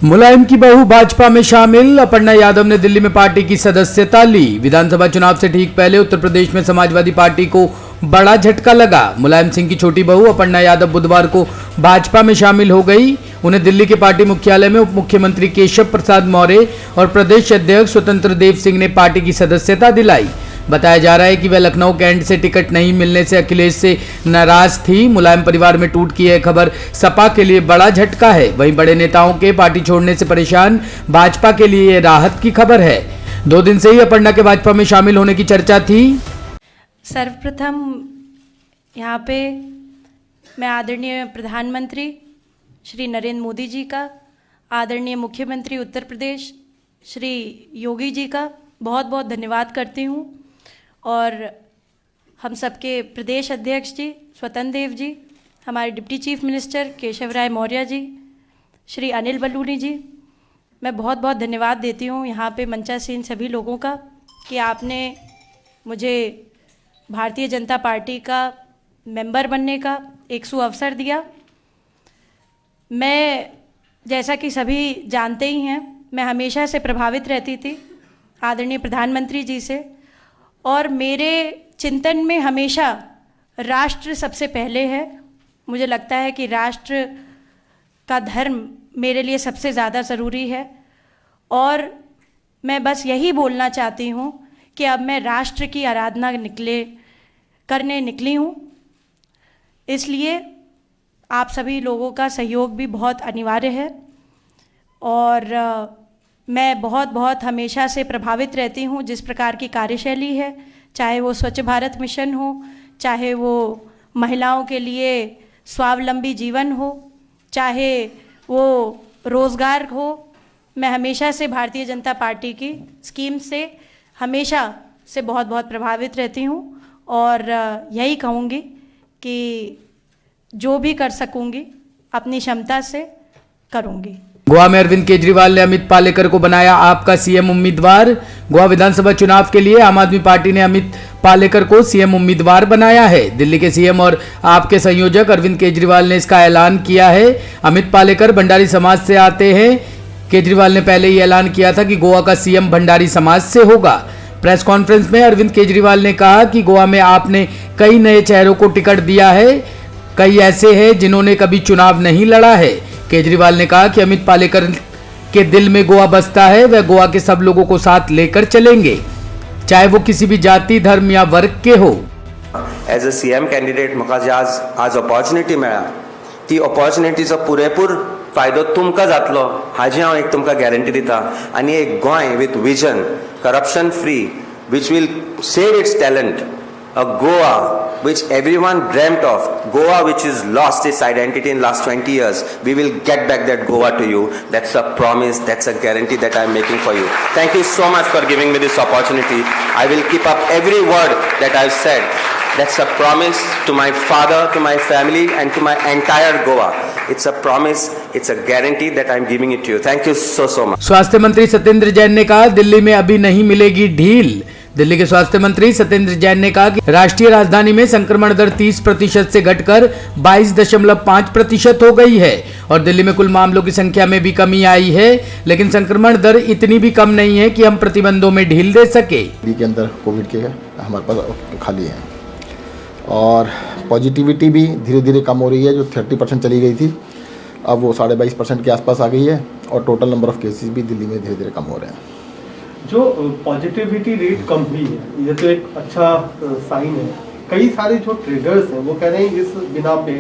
मुलायम की बहू भाजपा में शामिल। अपर्णा यादव ने दिल्ली में पार्टी की सदस्यता ली। विधानसभा चुनाव से ठीक पहले उत्तर प्रदेश में समाजवादी पार्टी को बड़ा झटका लगा। मुलायम सिंह की छोटी बहू अपर्णा यादव बुधवार को भाजपा में शामिल हो गई। उन्हें दिल्ली के पार्टी मुख्यालय में उप मुख्यमंत्री केशव प्रसाद मौर्य और प्रदेश अध्यक्ष स्वतंत्र देव सिंह ने पार्टी की सदस्यता दिलाई। बताया जा रहा है कि वह लखनऊ कैंट से टिकट नहीं मिलने से अखिलेश से नाराज थी। मुलायम परिवार में टूट की यह खबर सपा के लिए बड़ा झटका है। वहीं बड़े नेताओं के पार्टी छोड़ने से परेशान भाजपा के लिए यह राहत की खबर है। 2 दिन से ही अपर्णा के भाजपा में शामिल होने की चर्चा थी। सर्वप्रथम यहाँ पे मैं आदरणीय प्रधानमंत्री श्री नरेंद्र मोदी जी का, आदरणीय मुख्यमंत्री उत्तर प्रदेश श्री योगी जी का बहुत बहुत धन्यवाद करती हूँ, और हम सबके प्रदेश अध्यक्ष जी स्वतंत्र देव जी, हमारे डिप्टी चीफ मिनिस्टर केशव राय मौर्य जी, श्री अनिल बलूनी जी, मैं बहुत बहुत धन्यवाद देती हूँ यहाँ पे मंचासीन सभी लोगों का कि आपने मुझे भारतीय जनता पार्टी का मेंबर बनने का एक सुअवसर दिया। मैं, जैसा कि सभी जानते ही हैं, मैं हमेशा से प्रभावित रहती थी आदरणीय प्रधानमंत्री जी से, और मेरे चिंतन में हमेशा राष्ट्र सबसे पहले है। मुझे लगता है कि राष्ट्र का धर्म मेरे लिए सबसे ज़्यादा ज़रूरी है, और मैं बस यही बोलना चाहती हूँ कि अब मैं राष्ट्र की आराधना करने निकली हूँ। इसलिए आप सभी लोगों का सहयोग भी बहुत अनिवार्य है, और मैं बहुत हमेशा से प्रभावित रहती हूँ जिस प्रकार की कार्यशैली है, चाहे वो स्वच्छ भारत मिशन हो, चाहे वो महिलाओं के लिए स्वावलंबी जीवन हो, चाहे वो रोज़गार हो। मैं हमेशा से भारतीय जनता पार्टी की स्कीम से हमेशा से बहुत प्रभावित रहती हूँ, और यही कहूँगी कि जो भी कर सकूँगी अपनी क्षमता से करूँगी। गोवा में अरविंद केजरीवाल ने अमित पालेकर को बनाया आपका सीएम उम्मीदवार। गोवा विधानसभा चुनाव के लिए आम आदमी पार्टी ने अमित पालेकर को सीएम उम्मीदवार बनाया है। दिल्ली के सीएम और आपके संयोजक अरविंद केजरीवाल ने इसका ऐलान किया है। अमित पालेकर भंडारी समाज से आते हैं। केजरीवाल ने पहले ही ऐलान किया था कि गोवा का सीएम भंडारी समाज से होगा। प्रेस कॉन्फ्रेंस में अरविंद केजरीवाल ने कहा कि गोवा में आपने कई नए चेहरों को टिकट दिया है, कई ऐसे हैं जिन्होंने कभी चुनाव नहीं लड़ा है। केजरीवाल ने कहा कि अमित पालेकर के दिल में गोवा बसता है, वह गोवा के सब लोगों को साथ लेकर चलेंगे, चाहे वो किसी भी जाति, धर्म या वर्ग के हो। एज अ सीएम कॅन्डिडेट म्हाका जी आज ऑपॉर्च्युनिटी मेळ्ळा, ती ऑपॉर्च्युनिटीचो पुरेपूर फायदो तुमकां जातलो हाजी हांव एक तुमकां गॅरंटी दिता। आनी एक Goa with vision, corruption free, which will save its talent, a Goa which everyone dreamt of, Goa which has lost its identity in last 20 years, we will get back that Goa to you. That's a promise, that's a guarantee that I am making for you. Thank you so much for giving me this opportunity. I will keep up every word that I've said. That's a promise to my father, to my family and to my entire Goa. It's a promise, it's a guarantee that I'm giving it to you. Thank you so much. स्वास्थ्य मंत्री सत्येंद्र जैन ने कहा दिल्ली में अभी नहीं मिलेगी ढील। दिल्ली के स्वास्थ्य मंत्री सत्येंद्र जैन ने कहा कि राष्ट्रीय राजधानी में संक्रमण दर 30% से घटकर 22.5% हो गई है, और दिल्ली में कुल मामलों की संख्या में भी कमी आई है, लेकिन संक्रमण दर इतनी भी कम नहीं है कि हम प्रतिबंधों में ढील दे सके। दिल्ली के अंदर कोविड के हमारे पास खाली है, और पॉजिटिविटी भी धीरे धीरे कम हो रही है। जो 30% चली गई थी अब वो 22.5% के आसपास आ गई है, और टोटल नंबर ऑफ केसेस भी दिल्ली में धीरे धीरे कम हो रहे हैं। जो पॉजिटिविटी रेट कम हुई है, ये तो एक अच्छा साइन है। कई सारे जो ट्रेडर्स हैं वो कह रहे हैं इस बिना पे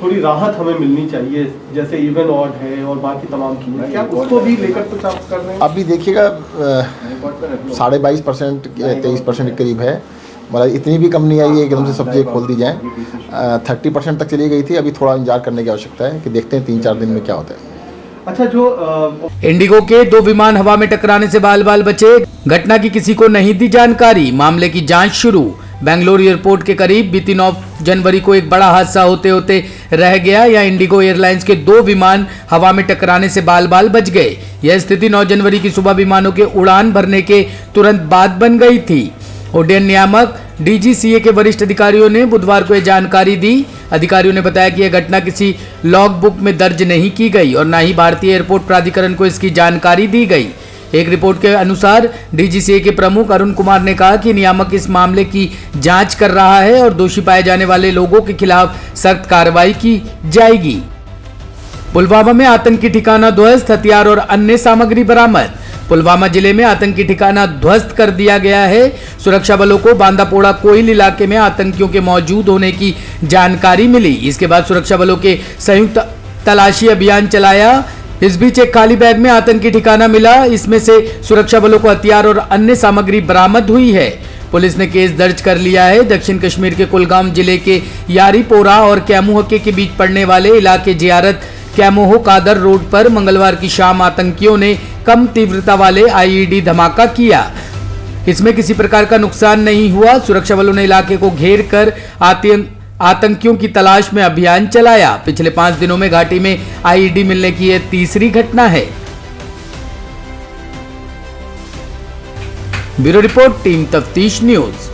थोड़ी राहत हमें मिलनी चाहिए, जैसे इवन ऑड है और बाकी तमाम चीज़ें, क्या उसको भी लेकर कुछ आप कर रहे हैं? अभी देखिएगा 22% 23% के करीब है, मतलब इतनी भी कम नहीं आई है एकदम से सब चीज़ें खोल दी जाए। 30% तक चली गई थी, अभी थोड़ा इंतजार करने की आवश्यकता है कि देखते हैं 3-4 दिन में क्या होता है। अच्छा, जो इंडिगो के 2 विमान हवा में टकराने से बाल बचे। घटना की किसी को नहीं दी जानकारी, मामले की जांच शुरू। बेंगलुरु एयरपोर्ट के करीब बीती 9 जनवरी को एक बड़ा हादसा होते होते रह गया। या इंडिगो एयरलाइंस के 2 विमान हवा में टकराने से बाल बच गए। यह स्थिति 9 जनवरी की सुबह विमानों के उड़ान भरने के तुरंत बाद बन गई थी। उड्डयन नियामक DGCA के वरिष्ठ अधिकारियों ने बुधवार को यह जानकारी दी। अधिकारियों ने बताया कि यह घटना किसी लॉग बुक में दर्ज नहीं की गई और न ही भारतीय एयरपोर्ट प्राधिकरण को इसकी जानकारी दी गई। एक रिपोर्ट के अनुसार डीजीसीए के प्रमुख अरुण कुमार ने कहा कि नियामक इस मामले की जांच कर रहा है और दोषी पाए जाने वाले लोगों के खिलाफ सख्त कार्रवाई की जाएगी। पुलवामा में आतंकी ठिकाना ध्वस्त, हथियार और अन्य सामग्री बरामद। पुलवामा जिले में आतंकी ठिकाना ध्वस्त कर दिया गया है। सुरक्षा बलों को बांदापोड़ा कोइल इलाके में आतंकियों के मौजूद होने की जानकारी मिली। इसके बाद सुरक्षा बलों के संयुक्त तलाशी अभियान चलाया। इस बीच एक खाली बैग में आतंकी ठिकाना मिला। इसमें से सुरक्षा बलों को हथियार और अन्य सामग्री बरामद हुई है। पुलिस ने केस दर्ज कर लिया है। दक्षिण कश्मीर के कुलगाम जिले के यारीपोरा और कैमूहके के बीच पड़ने वाले इलाके जियारत कैमोहो कादर रोड पर मंगलवार की शाम आतंकियों ने कम तीव्रता वाले आईईडी धमाका किया। इसमें किसी प्रकार का नुकसान नहीं हुआ। सुरक्षा बलों ने इलाके को घेर कर आतंकियों की तलाश में अभियान चलाया। पिछले 5 दिनों में घाटी में आईईडी मिलने की यह तीसरी घटना है। ब्यूरो रिपोर्ट, टीम तफ्तीश न्यूज।